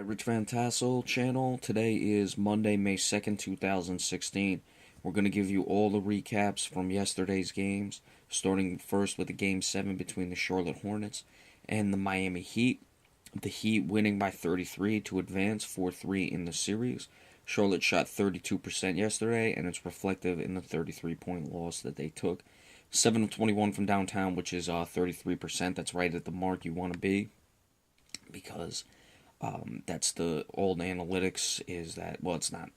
Rich Van Tassel channel. Today is Monday, May 2nd, 2016. We're going to give you all the recaps from yesterday's games, starting first with the Game 7 between the Charlotte Hornets and the Miami Heat. The Heat winning by 33 to advance 4-3 in the series. Charlotte shot 32% yesterday, and it's reflective in the 33-point loss that they took. 7 of 21 from downtown, which is 33%. That's right at the mark you want to be, because that's the old analytics is that, well, it's not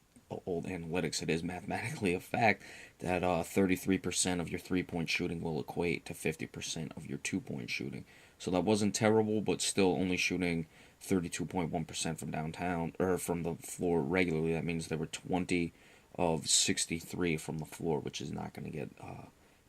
old analytics, it is mathematically a fact that 33% of your 3-point shooting will equate to 50% of your 2-point shooting. So that wasn't terrible, but still only shooting 32.1% from downtown, or from the floor regularly. That means they were 20 of 63 from the floor, which is not going to get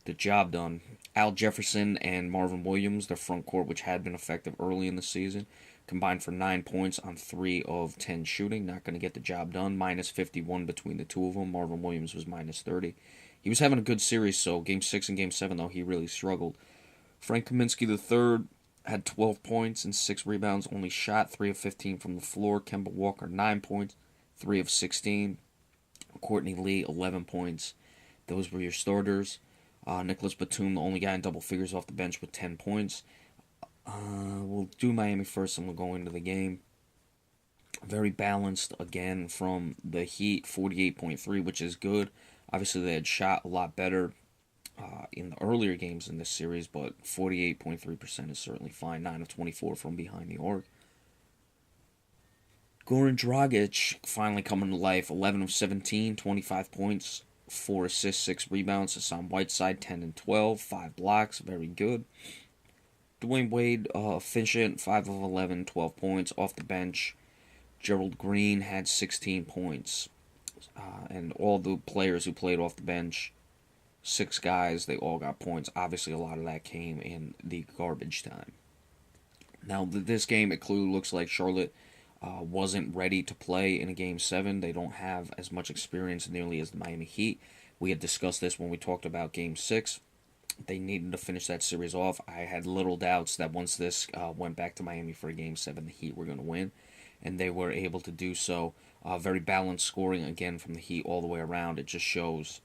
the job done. Al Jefferson and Marvin Williams, their front court, which had been effective early in the season, combined for 9 points on 3 of 10 shooting. Not going to get the job done. Minus 51 between the two of them. Marvin Williams was minus 30. He was having a good series, so Game 6 and Game 7, though, he really struggled. Frank Kaminsky III had 12 points and 6 rebounds, only shot 3 of 15 from the floor. Kemba Walker, 9 points, 3 of 16. Courtney Lee, 11 points. Those were your starters. Nicholas Batum, the only guy in double figures off the bench with 10 points. We'll do Miami first and we'll go into the game. Very balanced again from the Heat, 48.3, which is good. Obviously, they had shot a lot better in the earlier games in this series, but 48.3% is certainly fine. 9 of 24 from behind the arc. Goran Dragic finally coming to life. 11 of 17, 25 points, 4 assists, 6 rebounds. Hassan Whiteside, 10 and 12, 5 blocks. Very good. Dwayne Wade, efficient, 5 of 11, 12 points off the bench. Gerald Green had 16 points. And all the players who played off the bench, 6 guys, they all got points. Obviously, a lot of that came in the garbage time. Now, this game, it clearly looks like Charlotte wasn't ready to play in a Game 7. They don't have as much experience nearly as the Miami Heat. We had discussed this when we talked about Game 6. They needed to finish that series off. I had little doubts that once this went back to Miami for a Game 7, the Heat were going to win. And they were able to do so. Very balanced scoring, again, from the Heat all the way around. It just shows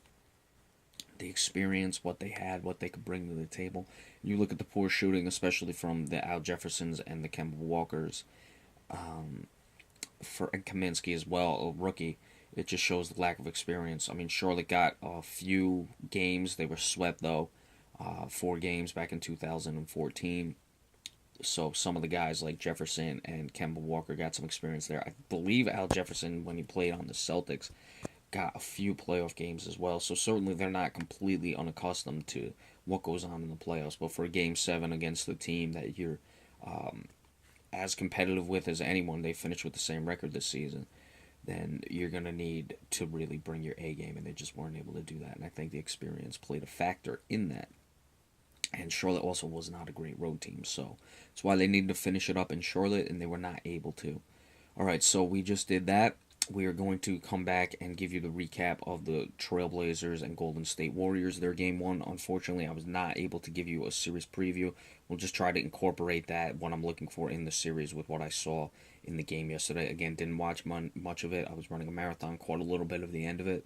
the experience, what they had, what they could bring to the table. You look at the poor shooting, especially from the Al Jeffersons and the Kemba Walkers. For Kaminsky as well, a rookie. It just shows the lack of experience. I mean, Charlotte got a few games. They were swept, though. 4 games back in 2014. So some of the guys like Jefferson and Kemba Walker got some experience there. I believe Al Jefferson, when he played on the Celtics, got a few playoff games as well. So certainly they're not completely unaccustomed to what goes on in the playoffs. But for a Game 7 against the team that you're as competitive with as anyone, they finished with the same record this season, then you're going to need to really bring your A game, and they just weren't able to do that. And I think the experience played a factor in that. And Charlotte also was not a great road team, so that's why they needed to finish it up in Charlotte, and they were not able to. Alright, so we just did that. We are going to come back and give you the recap of the Trailblazers and Golden State Warriors. Their Game 1, unfortunately, I was not able to give you a series preview. We'll just try to incorporate that, what I'm looking for in the series, with what I saw in the game yesterday. Again, didn't watch much of it. I was running a marathon, caught a little bit of the end of it.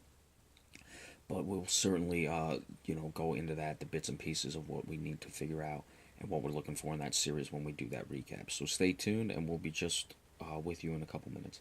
But we'll certainly, go into that, the bits and pieces of what we need to figure out and what we're looking for in that series when we do that recap. So stay tuned, and we'll be just with you in a couple minutes.